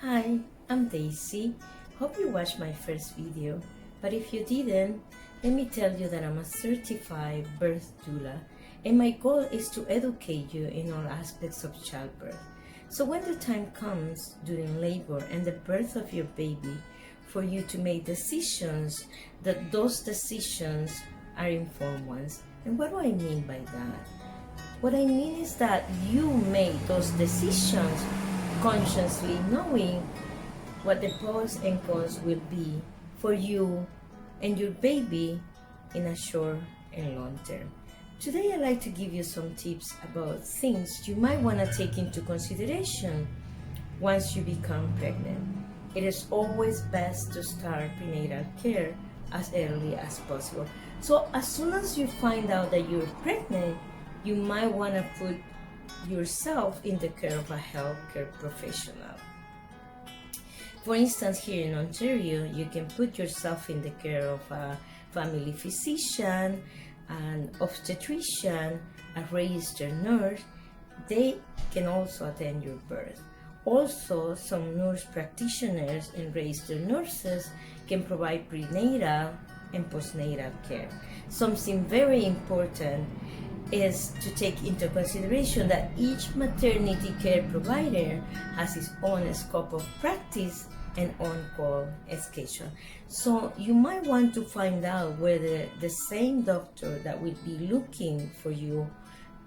Hi, I'm Daisy. Hope you watched my first video, but if you didn't, let me tell you that I'm a certified birth doula, and my goal is to educate you in all aspects of childbirth. So when the time comes during labor and the birth of your baby, for you to make decisions, that those decisions are informed ones. And what do I mean by that? What I mean is that you make those decisions consciously knowing what the pros and cons will be for you and your baby in a short and long term. Today I'd like to give you some tips about things you might want to take into consideration once you become pregnant. It is always best to start prenatal care as early as possible. So as soon as you find out that you're pregnant, you might want to put yourself in the care of a healthcare professional. For instance, here in Ontario, you can put yourself in the care of a family physician, an obstetrician, a registered nurse. They can also attend your birth. Also, some nurse practitioners and registered nurses can provide prenatal and postnatal care. Something very important is to take into consideration that each maternity care provider has its own scope of practice and on-call schedule. So you might want to find out whether the same doctor that will be looking for you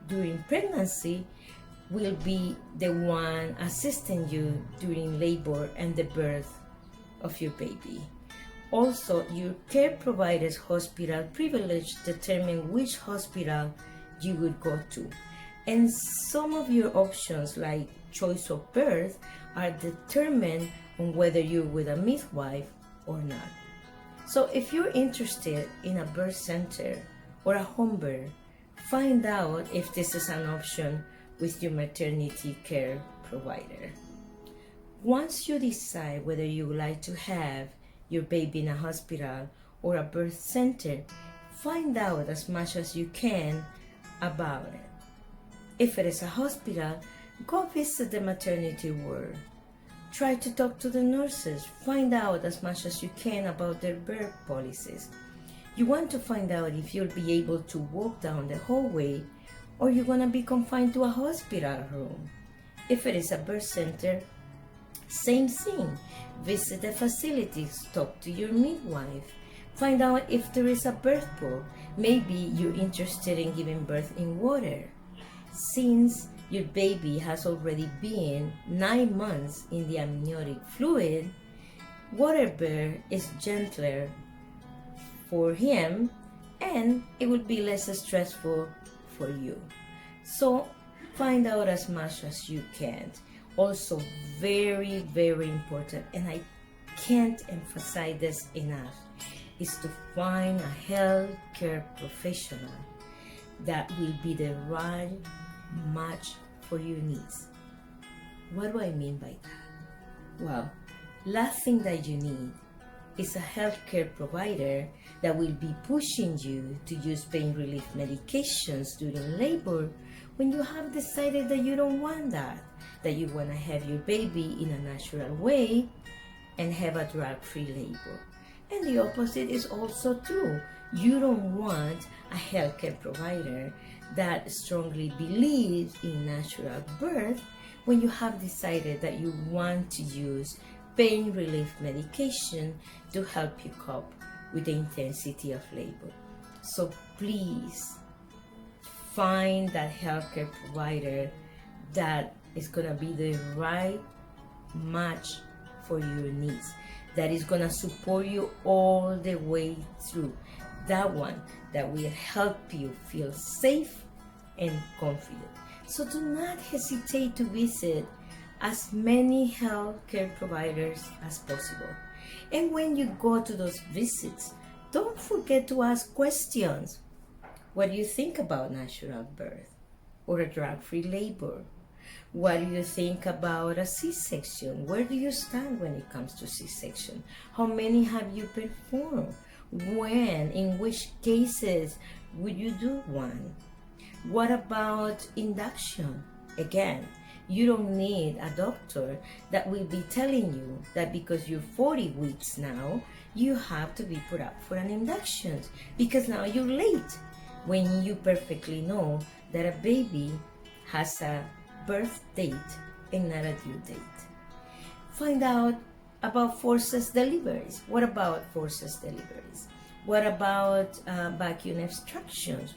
during pregnancy will be the one assisting you during labor and the birth of your baby. Also, your care provider's hospital privilege determines which hospital you would go to. And some of your options, like choice of birth, are determined on whether you're with a midwife or not. So if you're interested in a birth center or a home birth, find out if this is an option with your maternity care provider. Once you decide whether you would like to have your baby in a hospital or a birth center, find out as much as you can about it. If it is a hospital, go visit the maternity ward. Try to talk to the nurses. Find out as much as you can about their birth policies. You want to find out if you'll be able to walk down the hallway or you're going to be confined to a hospital room. If it is a birth center, same thing. Visit the facilities, talk to your midwife. Find out if there is a birth pool. Maybe you're interested in giving birth in water. Since your baby has already been 9 months in the amniotic fluid, water birth is gentler for him and it will be less stressful for you. So find out as much as you can. Also, very, very important, and I can't emphasize this enough, is to find a healthcare professional that will be the right match for your needs. What do I mean by that? Well, last thing that you need is a healthcare provider that will be pushing you to use pain relief medications during labor when you have decided that you don't want that you want to have your baby in a natural way and have a drug-free labor. And the opposite is also true. You don't want a healthcare provider that strongly believes in natural birth when you have decided that you want to use pain relief medication to help you cope with the intensity of labor. So please find that healthcare provider that is going to be the right match for your needs, that is going to support you all the way through, that one that will help you feel safe and confident. So do not hesitate to visit as many healthcare providers as possible. And when you go to those visits, don't forget to ask questions. What do you think about natural birth or a drug-free labor? What do you think about a C-section? Where do you stand when it comes to C-section? How many have you performed? When? In which cases would you do one? What about induction? Again, You don't need a doctor that will be telling you that because you're 40 weeks now, you have to be put up for an induction because now you're late, when you perfectly know that a baby has a birth date and not a due date. Find out about forceps deliveries. What about forceps deliveries? What about vacuum extractions?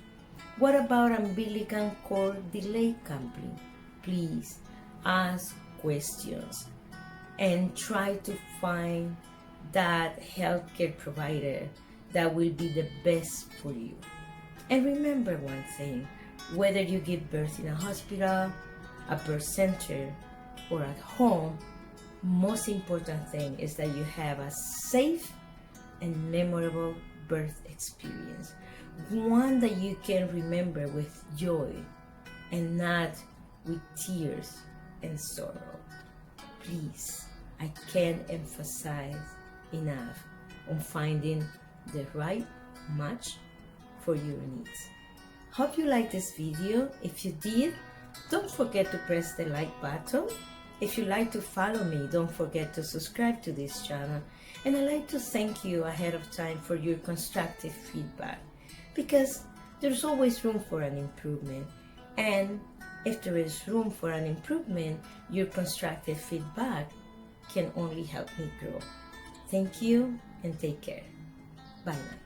What about umbilical cord delay coupling? Please ask questions and try to find that healthcare provider that will be the best for you. And remember one thing, whether you give birth in a hospital, a birth center, or at home, most important thing is that you have a safe and memorable birth experience. One that you can remember with joy and not with tears and sorrow. Please, I can't emphasize enough on finding the right match for your needs. Hope you liked this video. If you did, don't forget to press the like button. If you'd like to follow me, don't forget to subscribe to this channel. And I'd like to thank you ahead of time for your constructive feedback, because there's always room for an improvement. And if there is room for an improvement, your constructive feedback can only help me grow. Thank you and take care. Bye now.